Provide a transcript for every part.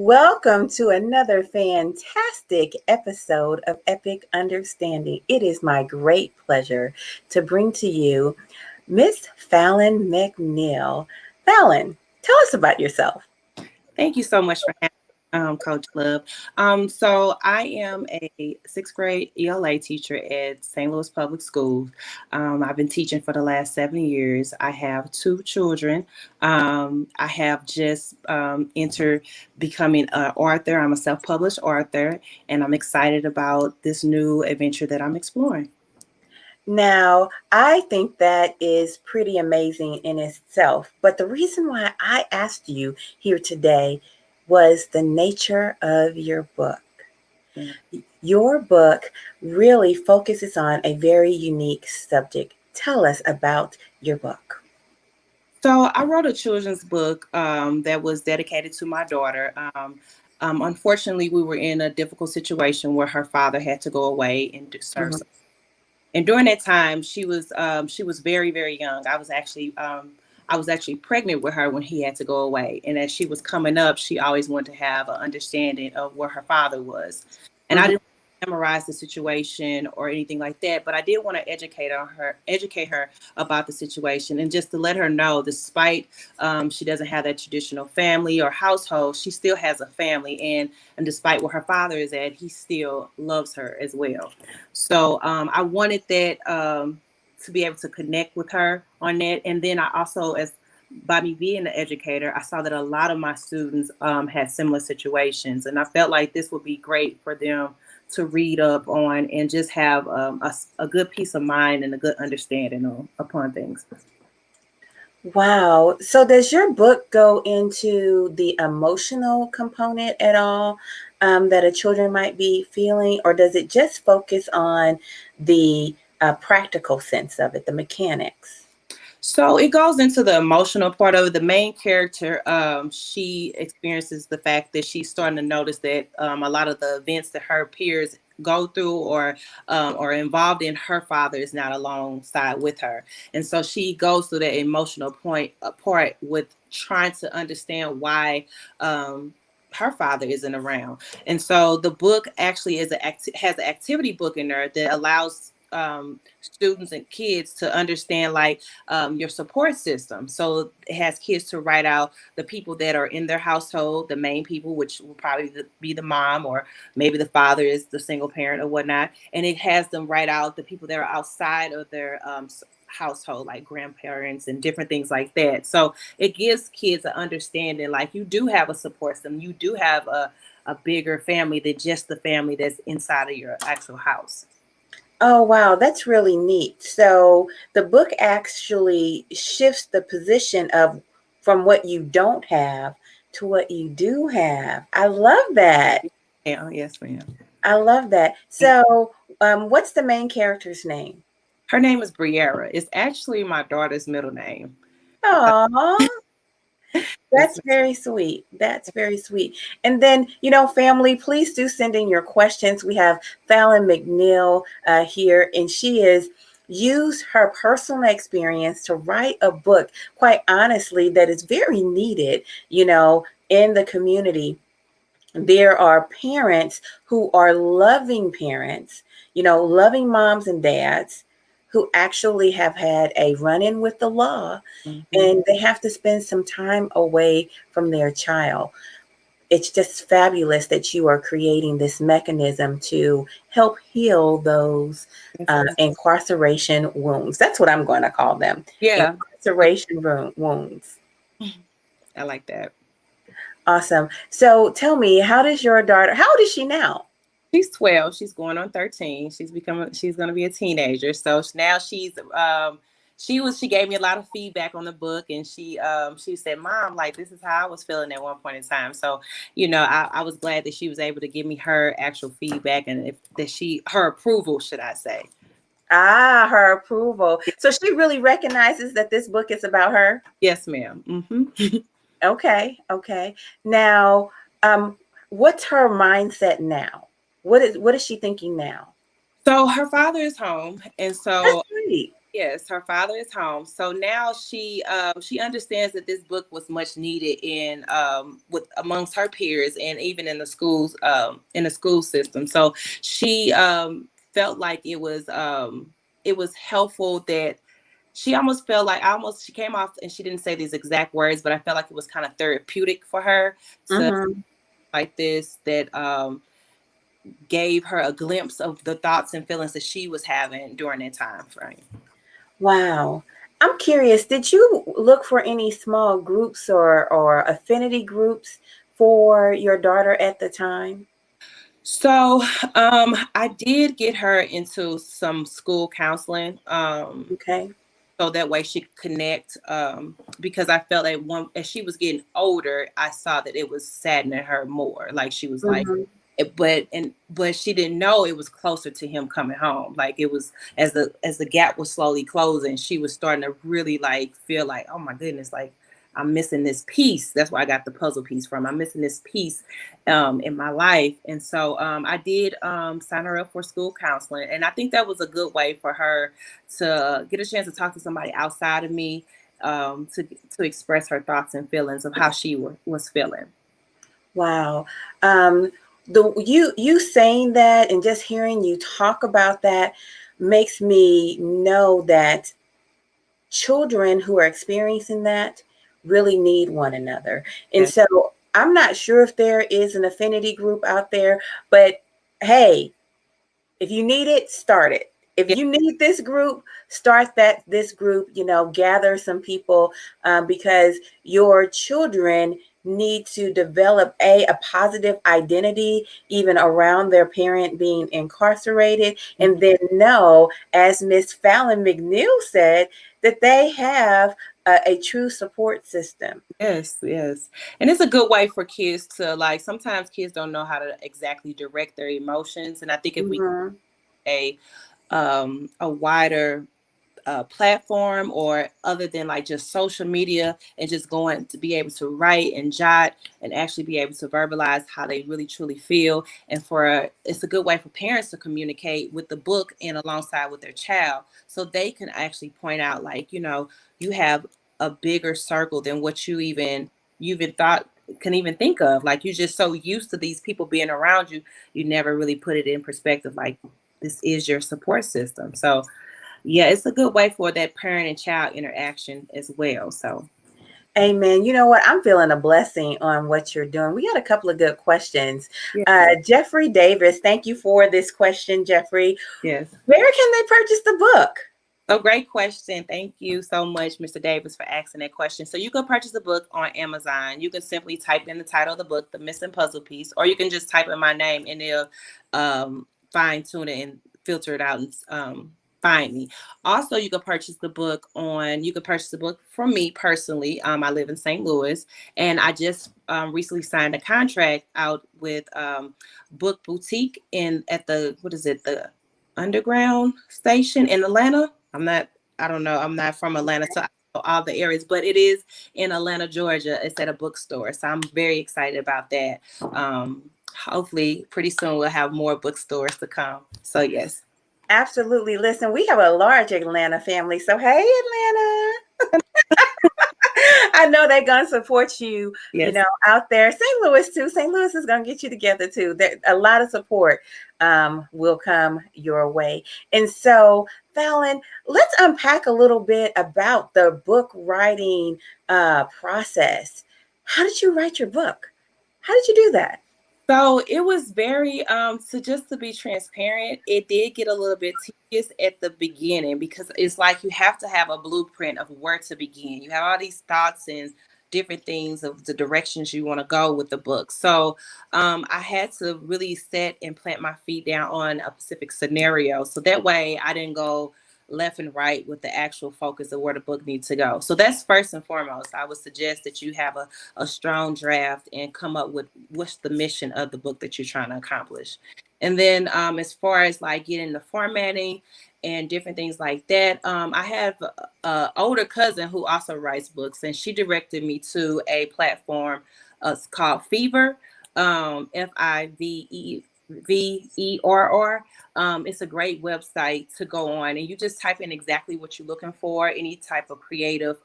Welcome to another fantastic episode of Epic Understanding. It is my great pleasure to bring to you Miss Fallon McNeil. Fallon, tell us about yourself. Thank you so much for having me, Coach Love. So I am a sixth grade ELA teacher at St. Louis Public Schools. I've been teaching for the last 7 years. I have two children. I have just entered becoming an author. I'm a self-published author, and I'm excited about this new adventure that I'm exploring. Now, I think that is pretty amazing in itself. But the reason why I asked you here today was the nature of your book. Yeah. Your book really focuses on a very unique subject. Tell us about your book. So I wrote a children's book that was dedicated to my daughter. Unfortunately, we were in a difficult situation where her father had to go away and serve. Mhm. And during that time, she was very, very young. I was actually pregnant with her when he had to go away. And as she was coming up, she always wanted to have an understanding of where her father was. And I Mhm. didn't memorize the situation or anything like that, but I did want to educate her about the situation, and just to let her know, despite she doesn't have that traditional family or household, she still has a family, and despite where her father is at, he still loves her as well. So I wanted that to be able to connect with her on that. And then I also, as by me being an educator, I saw that a lot of my students had similar situations. And I felt like this would be great for them to read up on and just have a good peace of mind and a good understanding upon things. Wow. So, does your book go into the emotional component at all that a children might be feeling, or does it just focus on the practical sense of it, the mechanics? So it goes into the emotional part of it. The main character, she experiences the fact that she's starting to notice that a lot of the events that her peers go through or involved in, her father is not alongside with her, and so she goes through that emotional part with trying to understand why. Her father isn't around, and so the book actually has an activity book in there that allows students and kids to understand, like, your support system. So it has kids to write out the people that are in their household, the main people, which will probably be the mom, or maybe the father is the single parent or whatnot. And it has them write out the people that are outside of their household, like grandparents and different things like that. So it gives kids an understanding, like, you do have a support system, you do have a bigger family than just the family that's inside of your actual house. Oh, wow, that's really neat. So the book actually shifts the position of from what you don't have to what you do have. I love that. Yeah, yes, ma'am. I love that. So, what's the main character's name? Her name is Briera. It's actually my daughter's middle name. Aw, Yes, that's very sweet. That's very sweet. And then, family, please do send in your questions. We have Fallon McNeil here, and she is used her personal experience to write a book, quite honestly, that is very needed, in the community. There are parents who are loving parents, loving moms and dads who actually have had a run in with the law, ma'am. and they have to spend some time away from their child. It's just fabulous that you are creating this mechanism to help heal those Yes, ma'am. incarceration wounds. That's what I'm going to call them, Yeah, incarceration wounds. I like that. Awesome. So tell me, how does your daughter, how old is she now? She's 12. She's going on 13. She's going to be a teenager. So now she gave me a lot of feedback on the book, and she said, "Mom, like, this is how I was feeling at one point in time." So, I was glad that she was able to give me her actual feedback, and her approval, should I say. Ah, her approval. So she really recognizes that this book is about her? Yes, ma'am. Okay, okay. Now, what's her mindset now? What is she thinking now? So her father is home, and That's so sweet. Yes, her father is home. So now she understands that this book was much needed in with amongst her peers and even in the school system. So she felt like it was helpful that she almost felt like almost she came off and she didn't say these exact words, but I felt like it was kind of therapeutic for her to Mm-hmm. like this that gave her a glimpse of the thoughts and feelings that she was having during that time frame. Wow. I'm curious, did you look for any small groups or affinity groups for your daughter at the time? So, I did get her into some school counseling, Okay. so that way she could connect. Because I felt like as she was getting older, I saw that it was saddening her more. Like she was like, Mm-hmm. but she didn't know it was closer to him coming home. Like it was as the gap was slowly closing, she was starting to really like feel like, oh my goodness, like I'm missing this piece. That's where I got the puzzle piece from. I'm missing this piece in my life. And so I did sign her up for school counseling. And I think that was a good way for her to get a chance to talk to somebody outside of me, to express her thoughts and feelings of how she was feeling. Wow. Um, the you saying that and just hearing you talk about that makes me know that children who are experiencing that really need one another. And Yeah. so I'm not sure if there is an affinity group out there, but hey, if you need it, start it. If Yeah. you need this group, start this group, gather some people, because your children need to develop a positive identity even around their parent being incarcerated, and then know, as Miss Fallon McNeil said, that they have a true support system. Yes, yes. And it's a good way for kids to like sometimes kids don't know how to exactly direct their emotions. And I think if we Mhm. a wider platform or other than like just social media and just going to be able to write and jot and actually be able to verbalize how they really truly feel, and for it's a good way for parents to communicate with the book and alongside with their child so they can actually point out like, you have a bigger circle than what you even thought can even think of. Like you're just so used to these people being around you, you never really put it in perspective like this is your support system. So yeah, it's a good way for that parent and child interaction as well. So, Amen. You know what? I'm feeling a blessing on what you're doing. We got a couple of good questions. yeah, Jeffrey Davis, thank you for this question, Jeffrey. yes. Where can they purchase the book? So great question. Thank you so much, Mr. Davis, for asking that question. So you can purchase the book on Amazon. You can simply type in the title of the book, The Missing Puzzle Piece, or you can just type in my name and they'll fine tune it and filter it out and find me. Also, you can purchase the book from me personally. I live in St. Louis, and I just recently signed a contract out with Book Boutique in at the what is it the Underground Station in Atlanta. I don't know. I'm not from Atlanta, so I don't know all the areas, but it is in Atlanta, Georgia. It's at a bookstore. So I'm very excited about that. Hopefully, pretty soon we'll have more bookstores to come. So, yes. Absolutely. Listen, we have a large Atlanta family. So, hey, Atlanta. I know they're going to support you, Yes. out there. St. Louis, too. St. Louis is going to get you together, too. There, a lot of support will come your way. And so, Fallon, let's unpack a little bit about the book writing process. How did you write your book? How did you do that? So it was very so just to be transparent, it did get a little bit tedious at the beginning because it's like you have to have a blueprint of where to begin. You have all these thoughts and different things of the directions you want to go with the book. So I had to really set and plant my feet down on a specific scenario. So that way I didn't go left and right with the actual focus of where the book needs to go. So that's first and foremost. I would suggest that you have a strong draft and come up with what's the mission of the book that you're trying to accomplish. And then as far as like getting the formatting and different things like that, I have a older cousin who also writes books, and she directed me to a platform called Fever, Fiverr. VERR. It's a great website to go on, and you just type in exactly what you're looking for, any type of creative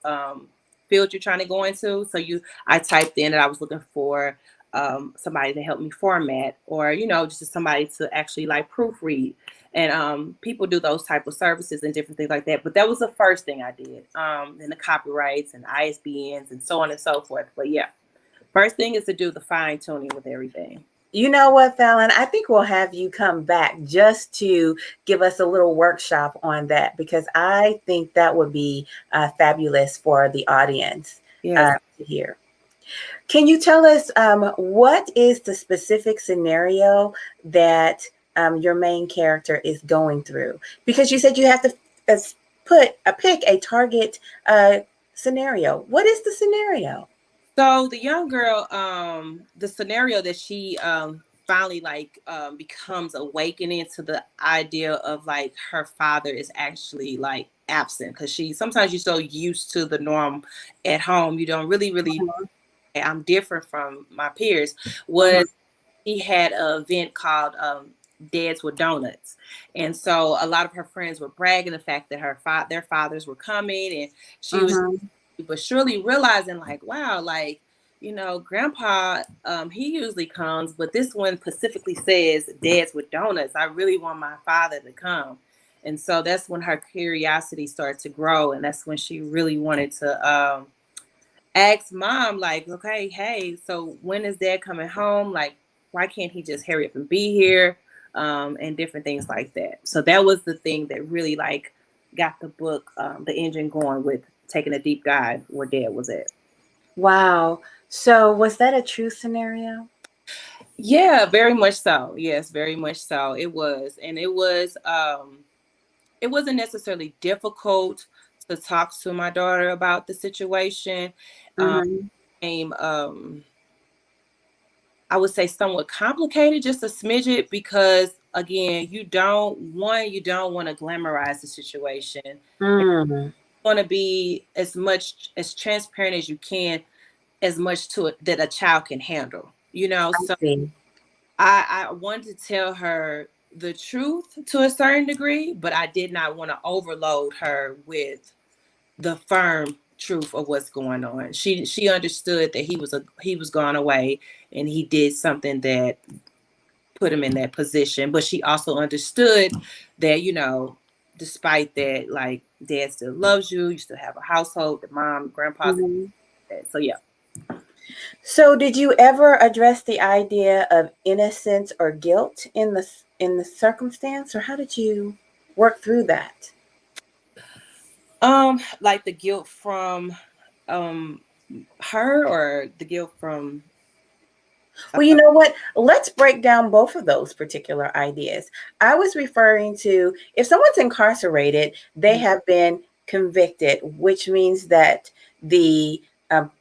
field you're trying to go into. So I typed in that I was looking for somebody to help me format, or just somebody to actually like proofread. And people do those type of services and different things like that. But that was the first thing I did. And the copyrights and ISBNs and so on and so forth. But yeah, first thing is to do the fine tuning with everything. You know what, Fallon? I think we'll have you come back just to give us a little workshop on that, because I think that would be fabulous for the audience Yes. To hear. Can you tell us what is the specific scenario that your main character is going through? Because you said you have to pick a target scenario. What is the scenario? So the young girl, the scenario that she finally becomes awakening to the idea of like her father is actually like absent, because sometimes you're so used to the norm at home, you don't really Mhm. I'm different from my peers. Mhm. Was He had an event called Dads with Donuts, and so a lot of her friends were bragging the fact that their fathers were coming, and she was Mhm. but surely realizing like, wow, like, grandpa, he usually comes, but this one specifically says Dads with Donuts. I really want my father to come. And so that's when her curiosity started to grow, and that's when she really wanted to ask mom, like, okay, hey, so when is dad coming home? Like, why can't he just hurry up and be here? And different things like that. So that was the thing that really like got the book, the engine going, with taking a deep dive where dad was at. Wow. So was that a true scenario? Yeah, very much so. Yes, very much so. It was. And it wasn't necessarily difficult to talk to my daughter about the situation. Um, Mhm. came, I would say somewhat complicated, just a smidget, because again, you don't want to glamorize the situation. You Mm. want to be as much as transparent as you can, as much to it that a child can handle. I So see. I wanted to tell her the truth to a certain degree, but I did not want to overload her with the firm truth of what's going on. She understood that he was gone away, and he did something that put him in that position, but she also understood that, despite that, like, dad still loves you, you still have a household, the mom, grandpa's, Mhm. so yeah. So did you ever address the idea of innocence or guilt in the circumstance, or how did you work through that? Like the guilt from um her, or the guilt from Well, you know what? Let's break down both of those particular ideas. I was referring to, if someone's incarcerated, they have been convicted, which means that the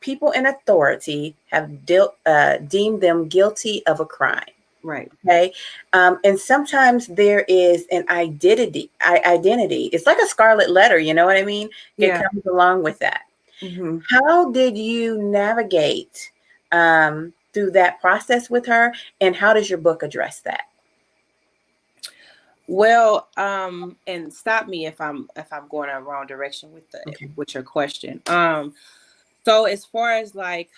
people in authority have deemed them guilty of a crime. right. Okay. And sometimes there is an identity. It's like a scarlet letter, you know what I mean? It Yeah. comes along with that. Hmm. How did you navigate through that process with her, and how does your book address that? Well, and stop me if I'm going in the wrong direction with Okay. your question. So as far as like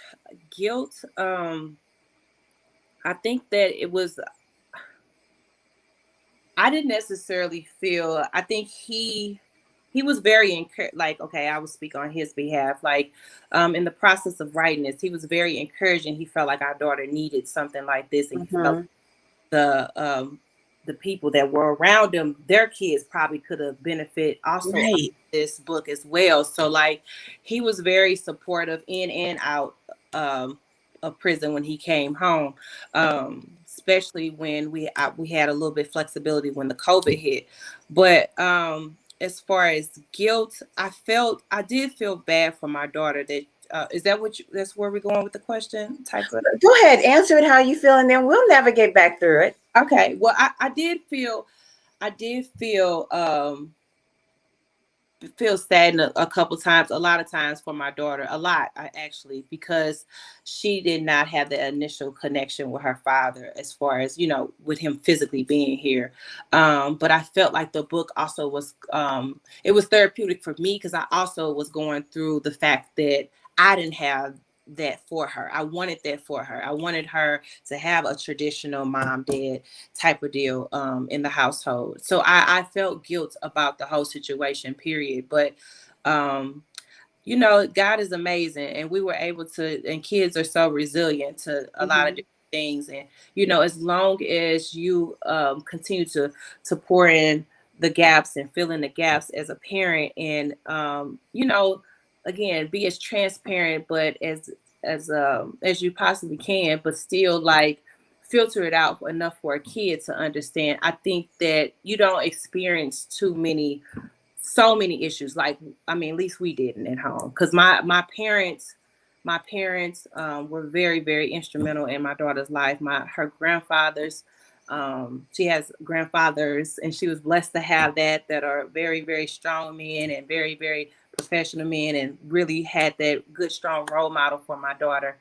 guilt, I think that it was, I didn't necessarily feel. I think he was very like, okay, I will speak on his behalf. Like, in the process of writing this, he was very encouraging. He felt like our daughter needed something like this, and he felt Mm-hmm. the people that were around him, their kids probably could have benefit also of Right. this book as well. So like, he was very supportive in and out um, of prison when he came home, especially when we had a little bit flexibility when the COVID hit. But as far as guilt, I did feel bad for my daughter. That is that what that's where we're going with the question type of. Go ahead, answer it how you feel, and then we'll navigate back through it. Okay, well, I did feel feel sad a couple times, a lot of times for my daughter, a lot actually, because she did not have the initial connection with her father as far as, with him physically being here. But I felt like the book also was, it was therapeutic for me because I also was going through the fact that I didn't have that for her. I wanted that for her. I wanted her to have a traditional mom dad type of deal in the household. So I felt guilt about the whole situation, period. But God is amazing, and we were able to, and kids are so resilient to a lot of Mm-hmm. different things. And as long as you continue to pour in the gaps and fill in the gaps as a parent, and again, be as transparent, but as you possibly can, but still like filter it out enough for a kid to understand. I think that you don't experience so many issues. Like, I mean, at least we didn't at home, because my parents were very, very instrumental in my daughter's life. Her grandfathers, she has grandfathers, and she was blessed to have that are very, very strong men and very, very professional men, and really had that good, strong role model for my daughter.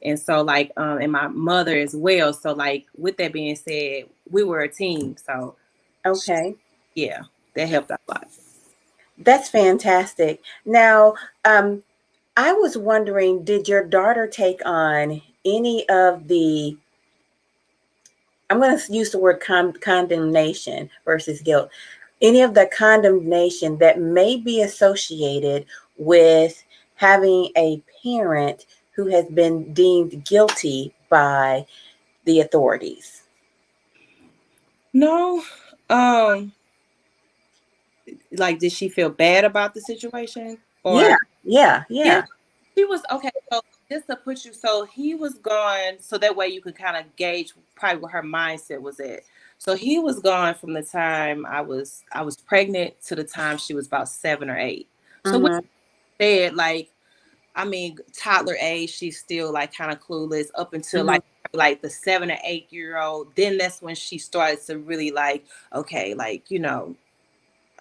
And so, like, and my mother as well. So, like, with that being said, we were a team. So, Okay. yeah, that helped out a lot. That's fantastic. Now, I was wondering, did your daughter take on any of the, I'm going to use the word condemnation versus guilt, any of the condemnation that may be associated with having a parent who has been deemed guilty by the authorities? No, um, like, did she feel bad about the situation, Yeah, or? yeah, Yeah, yeah. she was okay. So just to put you, so he was gone, so that way you could kind of gauge probably what her mindset was at. So he was gone from the time I was pregnant to the time she was about 7 or 8. So we Mm-hmm. said, like, I mean, toddler age, she's still like kind of clueless up until Mm-hmm. like the 7 or 8 year old. Then that's when she started to really like, okay, like,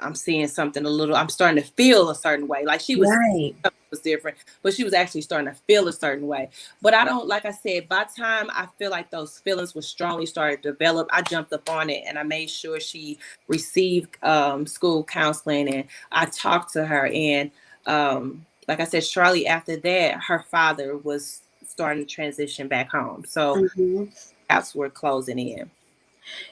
I'm seeing something a little, I'm starting to feel a certain way. Like, she Right. was different, but she was actually starting to feel a certain way. But I don't, like I said, by the time I feel like those feelings were strongly started to develop, I jumped up on it and I made sure she received school counseling, and I talked to her. And like I said, shortly after that, her father was starting to transition back home. So Mm-hmm. gaps were closing in.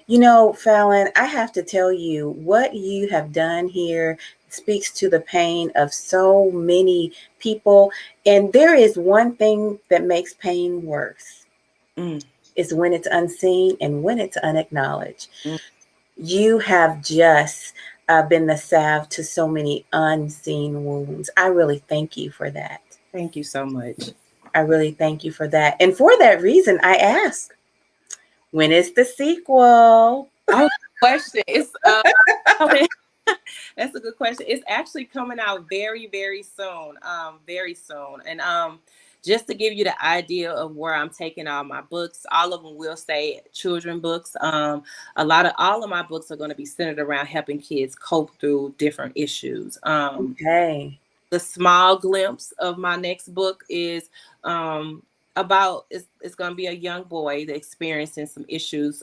You know, Fallon, I have to tell you, what you have done here speaks to the pain of so many people. And there is one thing that makes pain worse, Mm, is when it's unseen and when it's unacknowledged. mm. You have just been the salve to so many unseen wounds. I really thank you for that. Thank you so much. I really thank you for that. And for that reason, I ask, when is the sequel? Oh, question. It's That's a good question. It's actually coming out very, very soon. Very soon. And just to give you the idea of where I'm taking all my books, all of them will say children books. All of my books are going to be centered around helping kids cope through different issues. Okay. The small glimpse of my next book is about, it's going to be a young boy that experiencing some issues,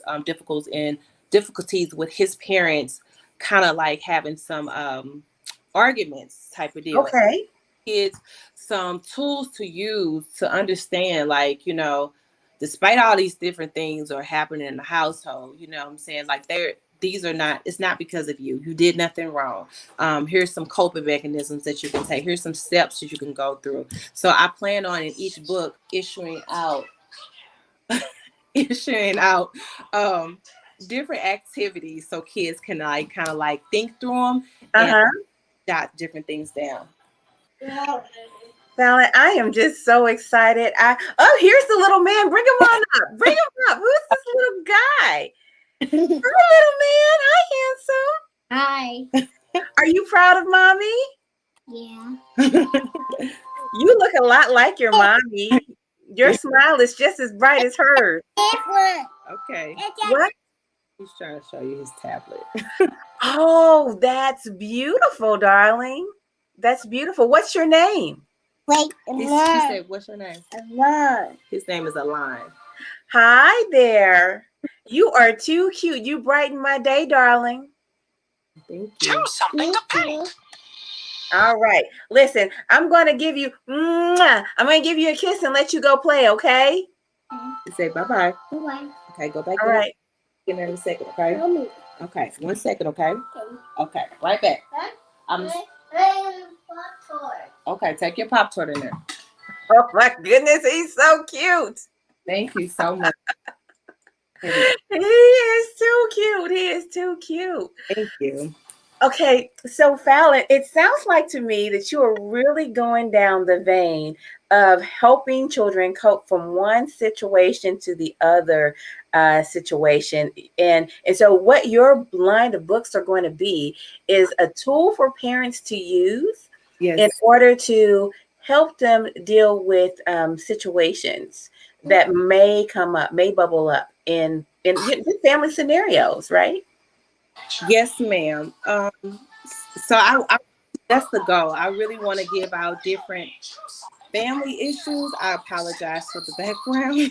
difficulties with his parents, kind of like having some arguments type of deal. Okay. Kids some tools to use to understand, like, despite all these different things are happening in the household, what I'm saying, like, these are not, it's not because of you did nothing wrong. Here's some coping mechanisms that you can take, here's some steps that you can go through. So I plan on, in each book, issuing out um different activities so kids can, like, kind of like think through them and Uh-huh. jot different things down. Fallon, I am just so excited. Here's the little man. Bring him on up. Bring him up. Who's this little guy? Hi, little man. Hi, handsome. Hi. Are you proud of mommy? Yeah. You look a lot like your mommy. Your smile is just as bright as hers. Different. Okay, What? he's trying to show you his tablet. Oh, that's beautiful, darling. That's beautiful. What's your name? Wait, he said, "What's your name?" Alan. His name is Alan. Hi there. You are too cute. You brighten my day, darling. Thank you. Choose something to paint. All right. Listen, I'm going to give you, I'm going to give you a kiss and let you go play, okay? You say bye-bye. Bye-bye. Okay, go back All right. in there in a second, okay? Okay, 1 second, okay? Okay, right back. I'm... Okay, take your Pop-Tart in there. Oh, my goodness. He's so cute. Thank you so much. He is too cute. He is too cute. Thank you. Okay, so Fallon, it sounds like to me that you are really going down the vein of helping children cope from one situation to the other situation. And so what your line of books are going to be is a tool for parents to use in order to help them deal with situations that may come up, may bubble up in family scenarios, right? Yes, ma'am. So I that's the goal. I really want to give out different family issues. I apologize for the background.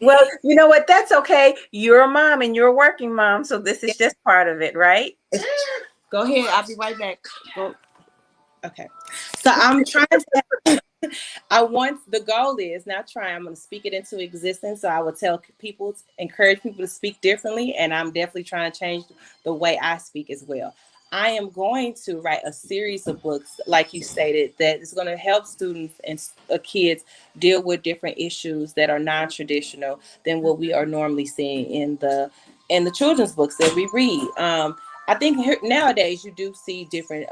Well, you know what? That's okay. You're a mom and you're a working mom, so this is just part of it, right? Go ahead. I'll be right back. Go. Okay. So I'm trying to I want the goal is not trying. I'm going to speak it into existence. So I will tell people, encourage people to speak differently, and I'm definitely trying to change the way I speak as well. I am going to write a series of books, like you stated, that is going to help students and kids deal with different issues that are non-traditional than what we are normally seeing in the children's books that we read. I think nowadays you do see different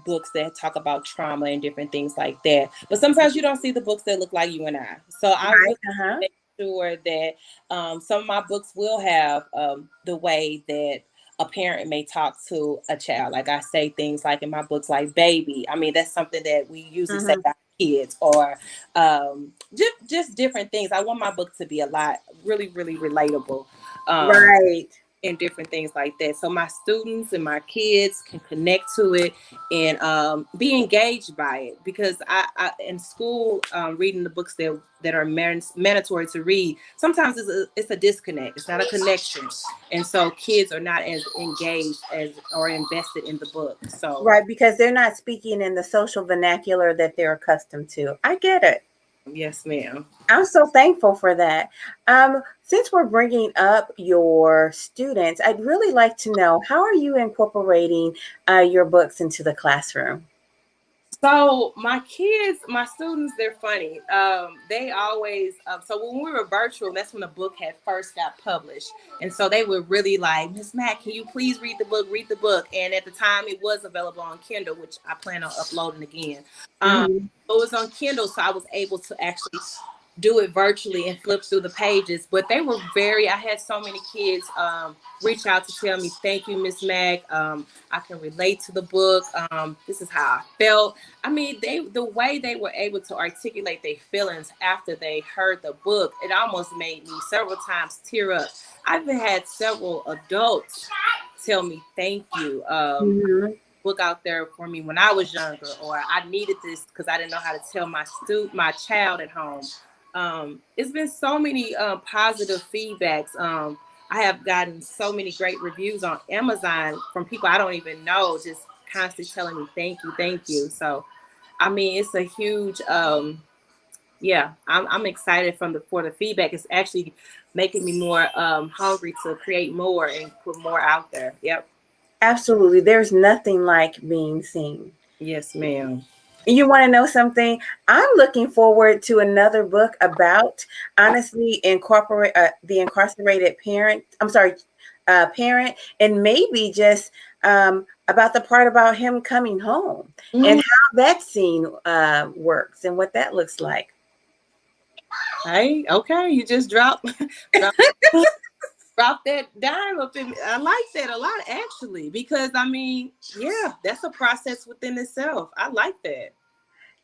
books that talk about trauma and different things like that. But sometimes you don't see the books that look like you and I. So I really make sure that some of my books will have the way that a parent may talk to a child. Like I say things like in my books, like baby. I mean, that's something that we usually say to our kids, or just different things. I want my book to be a lot, really, really relatable. Right. And different things like that. So my students and my kids can connect to it and be engaged by it. Because I in school, reading the books that are mandatory to read, sometimes it's a disconnect. It's not a connection. And so kids are not as engaged as or invested in the book. So right, because they're not speaking in the social vernacular that they're accustomed to. I get it. Yes, ma'am. I'm so thankful for that. Since we're bringing up your students, I'd really like to know, how are you incorporating your books into the classroom? So my kids, my students, they're funny. They always, so when we were virtual, that's when the book had first got published. And so they were really like, Miss Mac, can you please read the book, read the book? And at the time it was available on Kindle, which I plan on uploading again. It was on Kindle, so I was able to actually do it virtually and flip through the pages. But they were I had so many kids reach out to tell me, thank you, Miss Mac. I can relate to the book. This is how I felt. I mean, the way they were able to articulate their feelings after they heard the book, it almost made me several times tear up. I've had several adults tell me thank you. Book out there for me when I was younger, or I needed this because I didn't know how to tell my child at home. It's been so many positive feedbacks. I have gotten so many great reviews on Amazon from people I don't even know, just constantly telling me thank you, thank you. So, I mean, it's a huge, I'm excited for the feedback. It's actually making me more hungry to create more and put more out there. Yep. Absolutely. There's nothing like being seen. Yes, ma'am. You want to know something? I'm looking forward to another book about, honestly, incorporate the incarcerated parent. I'm sorry, parent, and maybe just about the part about him coming home and how that scene works and what that looks like. Hey, okay, you just drop drop that dime up in. I like that a lot, actually, because I mean, yeah, that's a process within itself. I like that.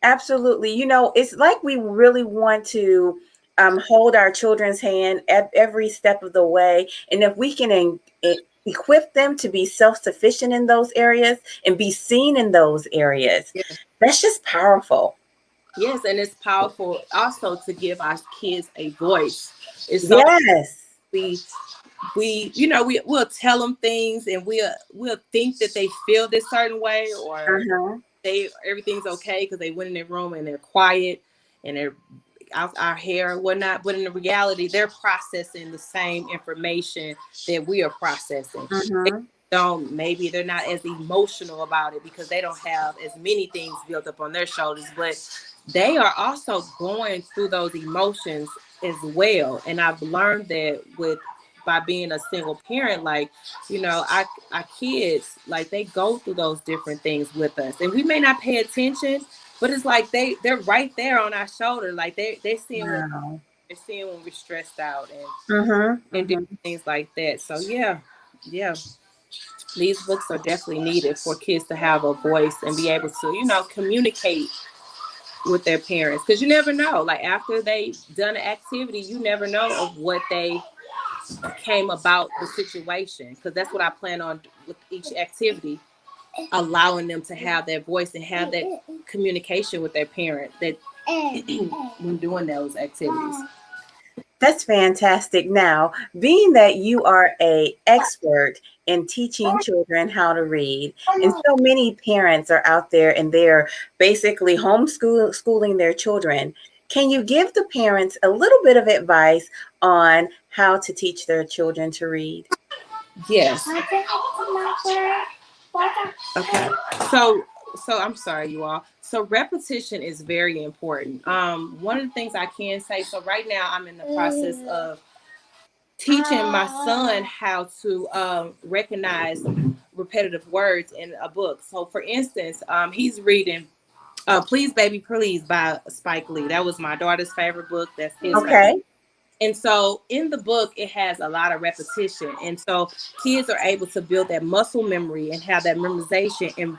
Absolutely. You know, it's like we really want to hold our children's hand at every step of the way. And if we can, equip them to be self-sufficient in those areas and be seen in those areas. Yes. That's just powerful. Yes, and it's powerful also to give our kids a voice. It's so Yes. we we'll tell them things, and we'll think that they feel this certain way, or Uh-huh. they everything's okay because they went in their room and they're quiet and they're out our hair or whatnot. But in the reality, they're processing the same information that we are processing. They Uh-huh. don't maybe they're not as emotional about it because they don't have as many things built up on their shoulders, but they are also going through those emotions as well. And I've learned that with by being a single parent, like, our kids, like, they go through those different things with us, and we may not pay attention, but it's like they're right there on our shoulder, like they're seeing when Wow. they're seeing when we're stressed out, Uh-huh. and Uh-huh. different things like that. So yeah, these books are definitely needed for kids to have a voice and be able to, communicate with their parents, because you never know, like, after they done an activity, you never know of what they came about the situation, because that's what I plan on with each activity, allowing them to have that voice and have that communication with their parent that when doing those activities. That's fantastic. Now, being that you are a expert in teaching children how to read, and so many parents are out there and they're basically schooling their children, can you give the parents a little bit of advice on how to teach their children to read? Yes. Okay. So I'm sorry, you all. So repetition is very important. One of the things I can say. So right now, I'm in the process of teaching my son how to recognize repetitive words in a book. So, for instance, he's reading "Please, Baby, Please" by Spike Lee. That was my daughter's favorite book. That's his favorite. Okay. And so in the book, it has a lot of repetition. And so kids are able to build that muscle memory and have that memorization and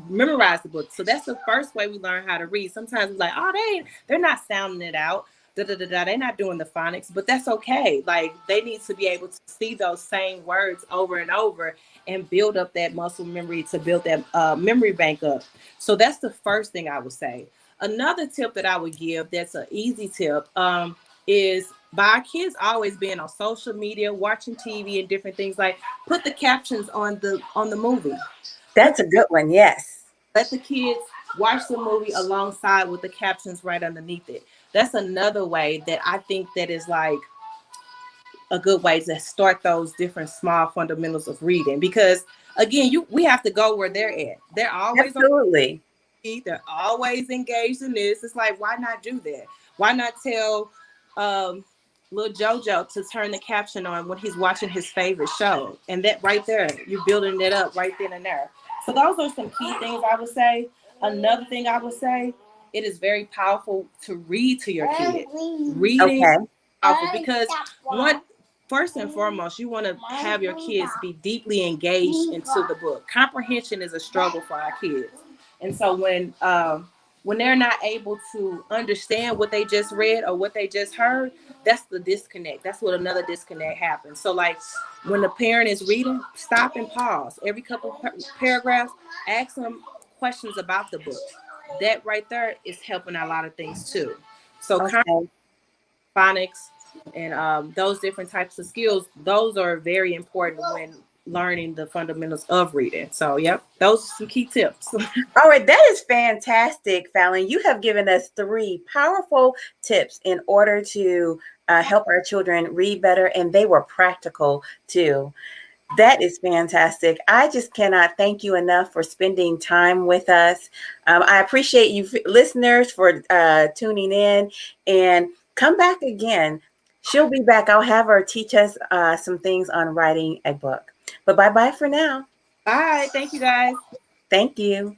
memorize the book. So that's the first way we learn how to read. Sometimes we're like, oh, they're not sounding it out. Da, da, da, da. They're not doing the phonics, but that's okay. Like, they need to be able to see those same words over and over and build up that muscle memory to build that memory bank up. So that's the first thing I would say. Another tip that I would give, that's an easy tip, is by our kids always being on social media, watching TV and different things, like, put the captions on the movie. Let, That's a good one. Yes. let the kids watch the movie alongside with the captions right underneath it. That's another way that I think that is like a good way to start those different small fundamentals of reading, because again, we have to go where they're at. They're always on Absolutely. TV, they're always engaged in this. It's like, why not do that? Why not tell um little Jojo to turn the caption on when he's watching his favorite show? And that right there, you're building it up right then and there. So those are some key things I would say. Another thing I would say, it is very powerful to read to your kids. Reading is Okay. powerful because one first and foremost, you want to have your kids be deeply engaged into the book. Comprehension is a struggle for our kids, and so when they're not able to understand what they just read or what they just heard, that's the disconnect. That's what another disconnect happens. So, like, when the parent is reading, stop and pause every couple paragraphs, ask them questions about the book. That right there is helping a lot of things too. So Okay. phonics and those different types of skills, those are very important when learning the fundamentals of reading. So yep, those are some key tips. All right, that is fantastic, Fallon. You have given us three powerful tips in order to help our children read better, and they were practical too. That is fantastic. I just cannot thank you enough for spending time with us. I appreciate you, listeners, for tuning in, and come back again. She'll be back. I'll have her teach us some things on writing a book. But bye bye for now. Bye, thank you guys. Thank you.